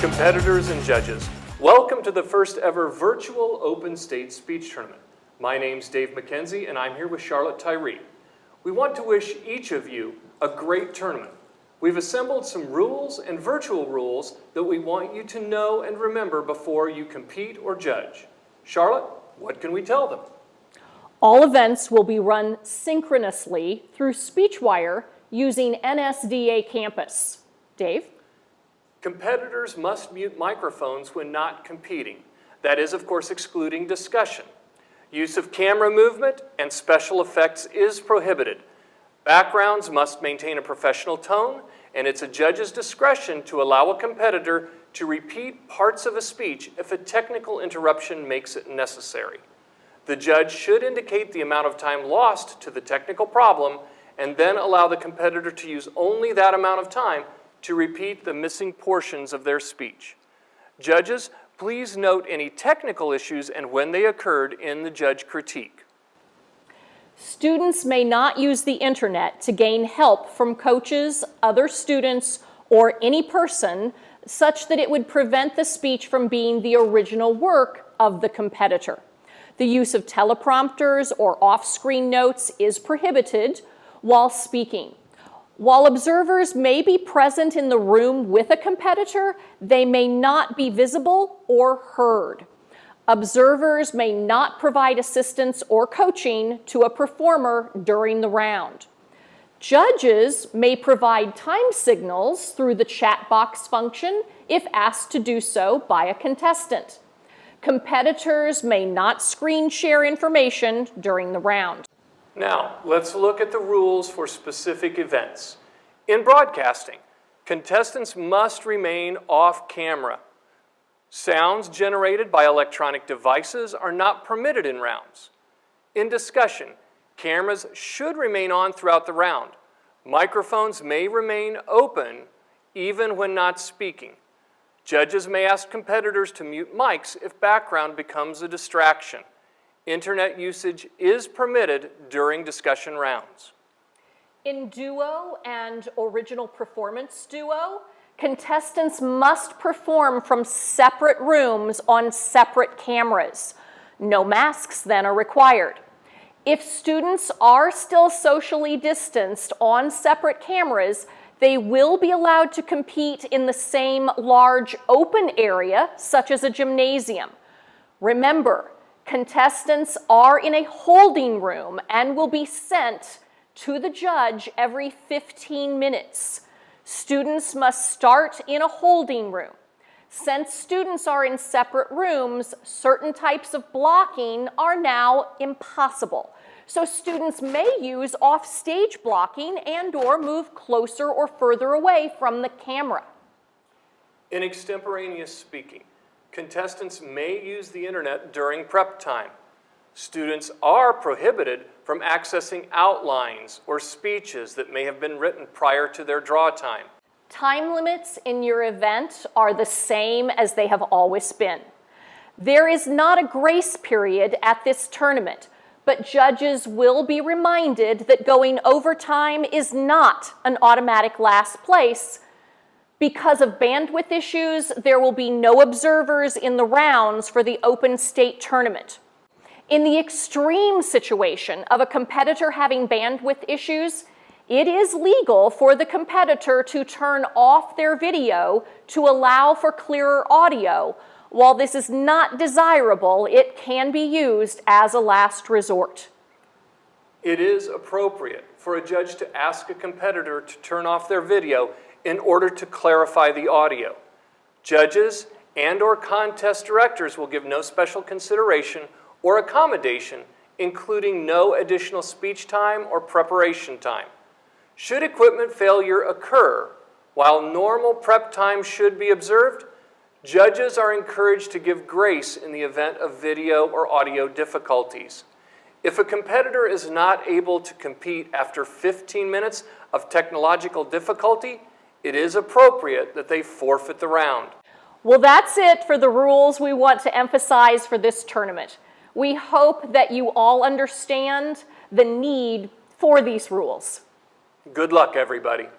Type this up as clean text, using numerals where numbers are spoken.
Competitors and judges, welcome to the first ever virtual open state speech tournament. My name's Dave McKenzie and I'm here with Charlotte Tyree. We want to wish each of you a great tournament. We've assembled some rules and virtual rules that we want you to know and remember before you compete or judge. Charlotte, what can we tell them? All events will be run synchronously through SpeechWire using NSDA Campus. Dave? Competitors must mute microphones when not competing. That is, of course, excluding discussion. Use of camera movement and special effects is prohibited. Backgrounds must maintain a professional tone, and it's a judge's discretion to allow a competitor to repeat parts of a speech if a technical interruption makes it necessary. The judge should indicate the amount of time lost to the technical problem and then allow the competitor to use only that amount of time to repeat the missing portions of their speech. Judges, please note any technical issues and when they occurred in the judge critique. Students may not use the internet to gain help from coaches, other students, or any person such that it would prevent the speech from being the original work of the competitor. The use of teleprompters or off-screen notes is prohibited while speaking. While observers may be present in the room with a competitor, they may not be visible or heard. Observers may not provide assistance or coaching to a performer during the round. Judges may provide time signals through the chat box function if asked to do so by a contestant. Competitors may not screen share information during the round. Now, let's look at the rules for specific events. In broadcasting, contestants must remain off camera. Sounds generated by electronic devices are not permitted in rounds. In discussion, cameras should remain on throughout the round. Microphones may remain open even when not speaking. Judges may ask competitors to mute mics if background becomes a distraction. Internet usage is permitted during discussion rounds. In duo and original performance duo, contestants must perform from separate rooms on separate cameras. No masks then are required. If students are still socially distanced on separate cameras, they will be allowed to compete in the same large open area, such as a gymnasium. Remember, contestants are in a holding room and will be sent to the judge every 15 minutes. Students must start in a holding room. Since students are in separate rooms, certain types of blocking are now impossible. So students may use off-stage blocking and/or move closer or further away from the camera. In extemporaneous speaking, contestants may use the internet during prep time. Students are prohibited from accessing outlines or speeches that may have been written prior to their draw time. Time limits in your event are the same as they have always been. There is not a grace period at this tournament, but judges will be reminded that going overtime is not an automatic last place. Because of bandwidth issues, there will be no observers in the rounds for the open state tournament. In the extreme situation of a competitor having bandwidth issues, it is legal for the competitor to turn off their video to allow for clearer audio. While this is not desirable, it can be used as a last resort. It is appropriate for a judge to ask a competitor to turn off their video in order to clarify the audio. Judges and/or contest directors will give no special consideration or accommodation, including no additional speech time or preparation time. Should equipment failure occur, while normal prep time should be observed, judges are encouraged to give grace in the event of video or audio difficulties. If a competitor is not able to compete after 15 minutes of technological difficulty, it is appropriate that they forfeit the round. Well, that's it for the rules we want to emphasize for this tournament. We hope that you all understand the need for these rules. Good luck, everybody.